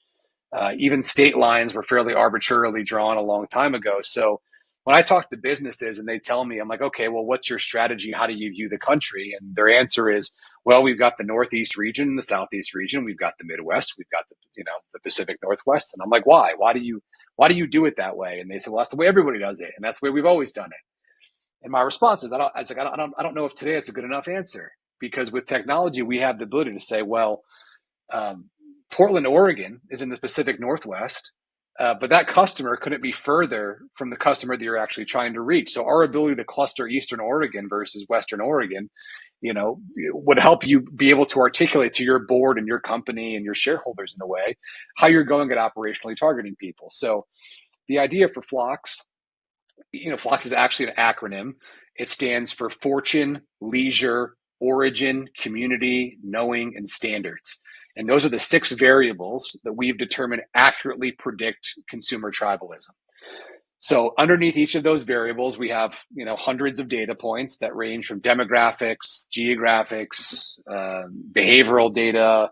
Even state lines were fairly arbitrarily drawn a long time ago. So when I talk to businesses and they tell me, I'm like, okay, well, what's your strategy? How do you view the country? And their answer is, well, we've got the Northeast region, the Southeast region, we've got the Midwest, we've got the Pacific Northwest. And I'm like, why? Why do you do it that way? And they said, well, that's the way everybody does it, and that's the way we've always done it. And my response is, I don't know if today it's a good enough answer, because with technology, we have the ability to say, well, Portland, Oregon is in the Pacific Northwest. but that customer couldn't be further from the customer that you're actually trying to reach. So our ability to cluster Eastern Oregon versus Western Oregon, would help you be able to articulate to your board and your company and your shareholders in a way how you're going at operationally targeting people. So the idea for Flocks, Flocks is actually an acronym. It stands for Fortune, Leisure, Origin, Community, Knowing, and Standards. And those are the 6 variables that we've determined accurately predict consumer tribalism. So underneath each of those variables, we have hundreds of data points that range from demographics, geographics, behavioral data.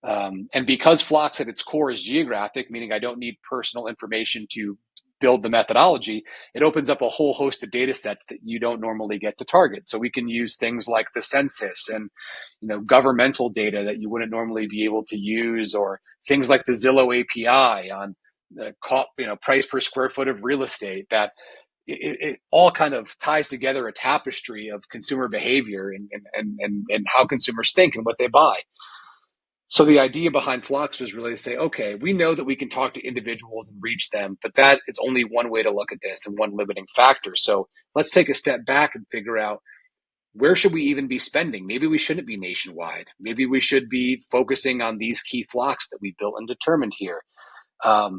And because Flocks at its core is geographic, meaning I don't need personal information to build the methodology, it opens up a whole host of data sets that you don't normally get to target. So we can use things like the census and governmental data that you wouldn't normally be able to use, or things like the Zillow API on the price per square foot of real estate. That it all kind of ties together a tapestry of consumer behavior and how consumers think and what they buy. So the idea behind Flocks was really to say, okay, we know that we can talk to individuals and reach them, but that is only one way to look at this and one limiting factor. So let's take a step back and figure out, where should we even be spending? Maybe we shouldn't be nationwide. Maybe we should be focusing on these key flocks that we built and determined here. A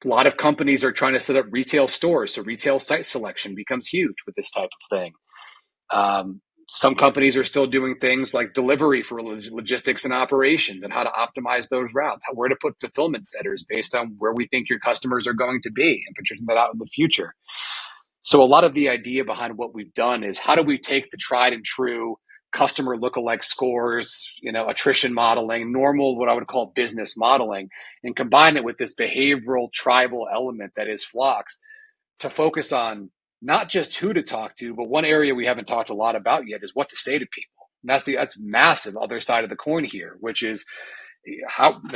lot of companies are trying to set up retail stores, so retail site selection becomes huge with this type of thing. Some companies are still doing things like delivery for logistics and operations and how to optimize those routes, where to put fulfillment centers based on where we think your customers are going to be and projecting that out in the future. So a lot of the idea behind what we've done is, how do we take the tried and true customer lookalike scores, attrition modeling, normal, what I would call business modeling, and combine it with this behavioral tribal element that is Flocks, to focus on not just who to talk to, but one area we haven't talked a lot about yet is what to say to people. And that's massive other side of the coin here, which is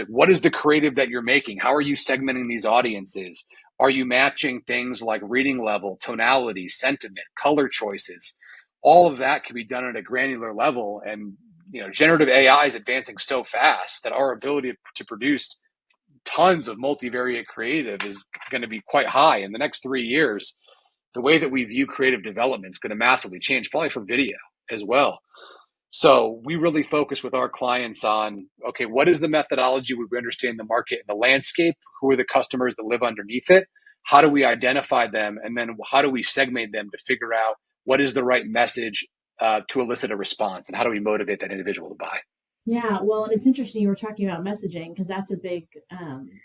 what is the creative that you're making? How are you segmenting these audiences? Are you matching things like reading level, tonality, sentiment, color choices? All of that can be done at a granular level. And generative AI is advancing so fast that our ability to produce tons of multivariate creative is going to be quite high. In the next 3 years, the way that we view creative development is going to massively change, probably for video as well. So we really focus with our clients on, okay, what is the methodology where we understand the market and the landscape? Who are the customers that live underneath it? How do we identify them? And then how do we segment them to figure out what is the right message to elicit a response? And how do we motivate that individual to buy? Yeah, well, and it's interesting you were talking about messaging, because that's a big,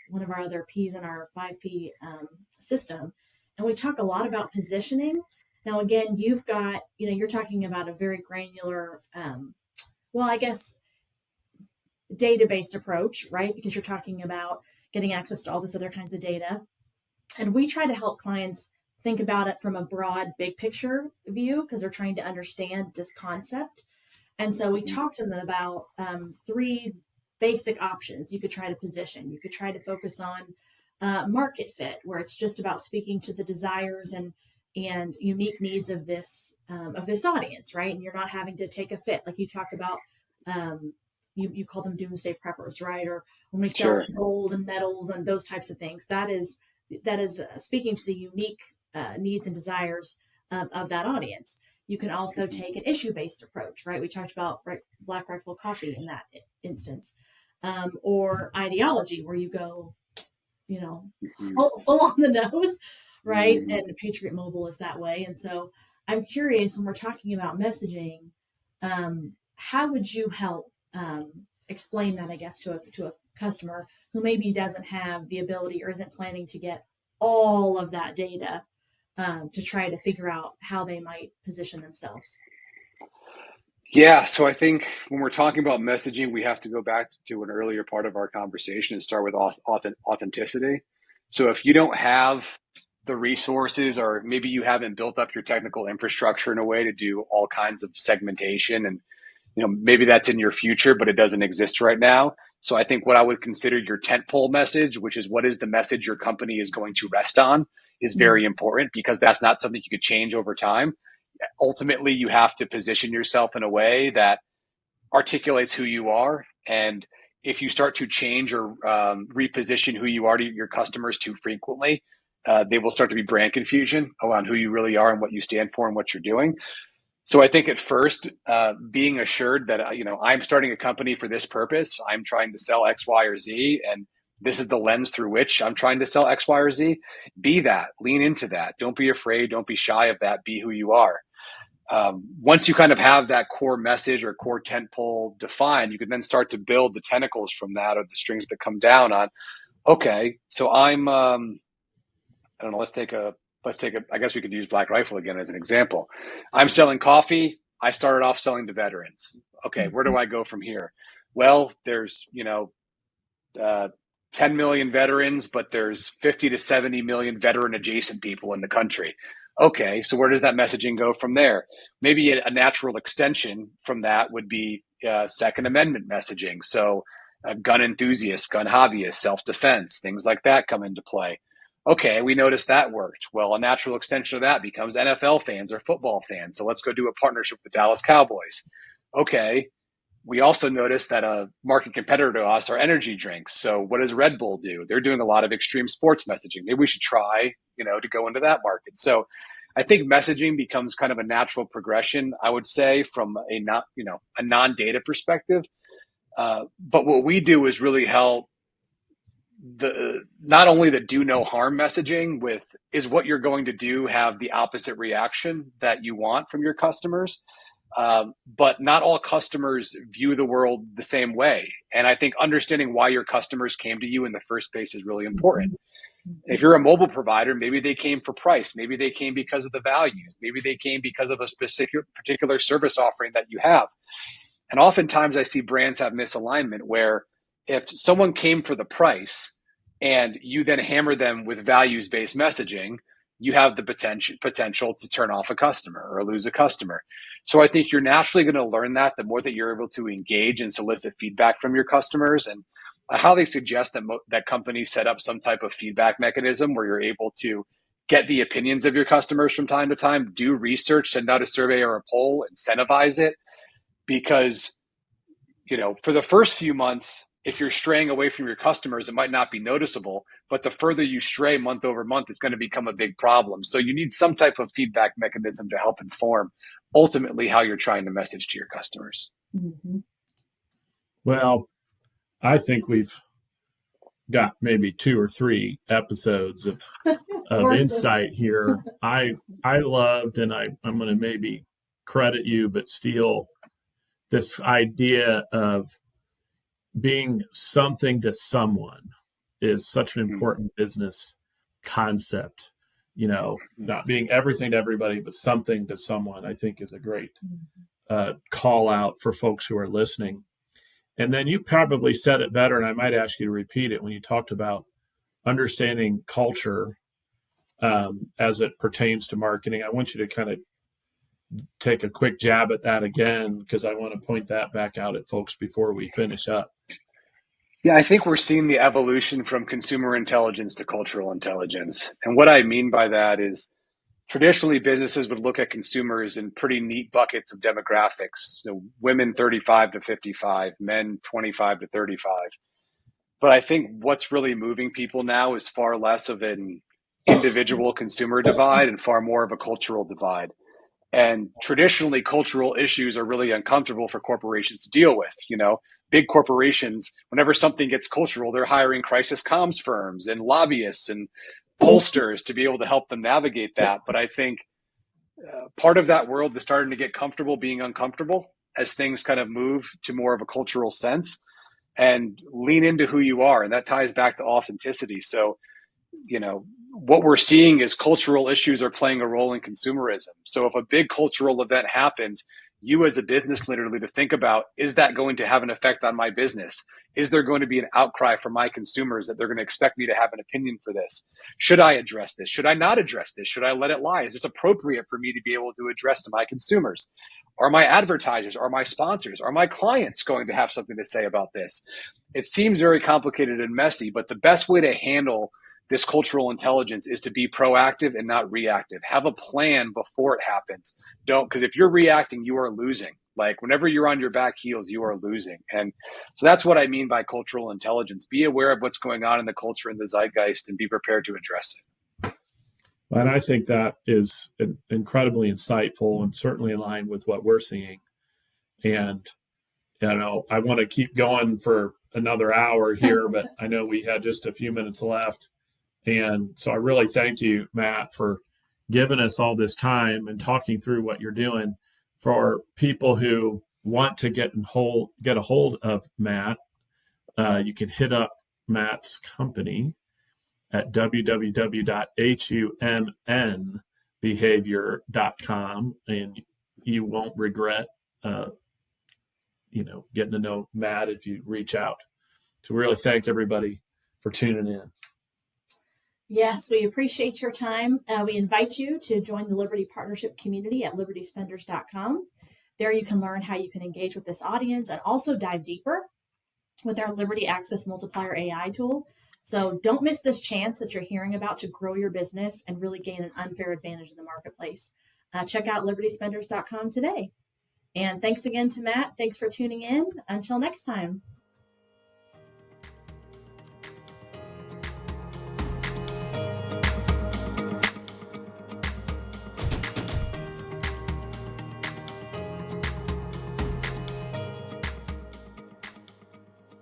one of our other P's in our 5P system. And we talk a lot about positioning. Now, again, you've got, you're talking about a very granular, data-based approach, right? Because you're talking about getting access to all this other kinds of data. And we try to help clients think about it from a broad, big picture view, because they're trying to understand this concept. And so we talked to them about 3 basic options you could try to position. You could try to focus on market fit, where it's just about speaking to the desires and unique needs of this audience, right? And you're not having to take a fit, like you talked about. You call them doomsday preppers, right? Or when we sell gold and metals and those types of things, that is speaking to the unique needs and desires of that audience. You can also take an issue-based approach, right? We talked about Black Rifle Coffee in that instance, or ideology, where you go, full on the nose, right? Mm-hmm. And Patriot Mobile is that way. And so I'm curious, when we're talking about messaging, how would you help explain that, I guess, to a customer who maybe doesn't have the ability or isn't planning to get all of that data to try to figure out how they might position themselves? Yeah, so I think when we're talking about messaging, we have to go back to an earlier part of our conversation and start with authenticity. So if you don't have the resources, or maybe you haven't built up your technical infrastructure in a way to do all kinds of segmentation, and maybe that's in your future, but it doesn't exist right now. So I think what I would consider your tentpole message, which is what is the message your company is going to rest on, is very important, because that's not something you could change over time. Ultimately, you have to position yourself in a way that articulates who you are and if you start to change or reposition who you are to your customers too frequently, they will start to be brand confusion around who you really are and what you stand for and what you're doing. So I think at first, being assured that, I'm starting a company for this purpose. I'm trying to sell X, Y, or Z, and this is the lens through which I'm trying to sell X, Y, or Z. Be that. Lean into that. Don't be afraid. Don't be shy of that. Be who you are. Once you kind of have that core message or core tentpole defined, you can then start to build the tentacles from that, or the strings that come down on, okay, so I'm, I don't know, let's take a, I guess we could use Black Rifle again as an example. I'm selling coffee. I started off selling to veterans. Okay, where do I go from here? Well, there's, 10 million veterans, but there's 50 to 70 million veteran adjacent people in the country. Okay, so where does that messaging go from there? Maybe a natural extension from that would be Second Amendment messaging. So gun enthusiasts, gun hobbyists, self-defense, things like that come into play. Okay, we noticed that worked. Well, a natural extension of that becomes NFL fans or football fans. So let's go do a partnership with the Dallas Cowboys. Okay, we also noticed that a market competitor to us are energy drinks. So what does Red Bull do? They're doing a lot of extreme sports messaging. Maybe we should try, to go into that market. So I think messaging becomes kind of a natural progression, I would say, from a non-data perspective. But what we do is really help not only the do no harm messaging with, is what you're going to do have the opposite reaction that you want from your customers. But not all customers view the world the same way. And I think understanding why your customers came to you in the first place is really important. If you're a mobile provider, maybe they came for price. Maybe they came because of the values. Maybe they came because of a particular service offering that you have. And oftentimes I see brands have misalignment where if someone came for the price and you then hammer them with values-based messaging, you have the potential to turn off a customer or lose a customer. So I think you're naturally going to learn that the more that you're able to engage and solicit feedback from your customers. And I highly suggest that companies set up some type of feedback mechanism where you're able to get the opinions of your customers from time to time, do research, send out a survey or a poll, incentivize it. Because, for the first few months, if you're straying away from your customers, it might not be noticeable, but the further you stray month over month, it's going to become a big problem. So you need some type of feedback mechanism to help inform ultimately how you're trying to message to your customers. Mm-hmm. Well, I think we've got maybe 2 or 3 episodes of insight here. I loved, and I'm going to maybe credit you, but steal this idea of being something to someone is such an important business concept. Not being everything to everybody, but something to someone, I think is a great call out for folks who are listening. And then you probably said it better, and I might ask you to repeat it when you talked about understanding culture as it pertains to marketing. I want you to kind of take a quick jab at that again, because I want to point that back out at folks before we finish up. Yeah, I think we're seeing the evolution from consumer intelligence to cultural intelligence. And what I mean by that is traditionally businesses would look at consumers in pretty neat buckets of demographics. So women 35 to 55, men 25 to 35. But I think what's really moving people now is far less of an individual consumer divide and far more of a cultural divide. And traditionally, cultural issues are really uncomfortable for corporations to deal with. Big corporations, whenever something gets cultural, they're hiring crisis comms firms and lobbyists and pollsters to be able to help them navigate that. But I think part of that world is starting to get comfortable being uncomfortable as things kind of move to more of a cultural sense, and lean into who you are. And that ties back to authenticity. So, what we're seeing is cultural issues are playing a role in consumerism. So if a big cultural event happens, you as a business leader need to think about, is that going to have an effect on my business? Is there going to be an outcry from my consumers that they're going to expect me to have an opinion for this? Should I address this? Should I not address this? Should I let it lie? Is this appropriate for me to be able to address to my consumers? Are my advertisers, are my sponsors, are my clients going to have something to say about this? It seems very complicated and messy, but the best way to handle this cultural intelligence is to be proactive and not reactive. Have a plan before it happens. Because if you're reacting, you are losing. Like whenever you're on your back heels, you are losing. And so that's what I mean by cultural intelligence. Be aware of what's going on in the culture and the zeitgeist and be prepared to address it. And I think that is incredibly insightful and certainly in line with what we're seeing. And, I want to keep going for another hour here, but I know we had just a few minutes left. And so I really thank you, Matt, for giving us all this time and talking through what you're doing. For people who want to get a hold of Matt, you can hit up Matt's company at www.hummnbehavior.com, and you won't regret, getting to know Matt if you reach out. So really thank everybody for tuning in. Yes, we appreciate your time. We invite you to join the Liberty Partnership community at libertyspenders.com. There you can learn how you can engage with this audience and also dive deeper with our Liberty Access Multiplier AI tool. So don't miss this chance that you're hearing about to grow your business and really gain an unfair advantage in the marketplace. Check out libertyspenders.com today. And thanks again to Matt. Thanks for tuning in. Until next time.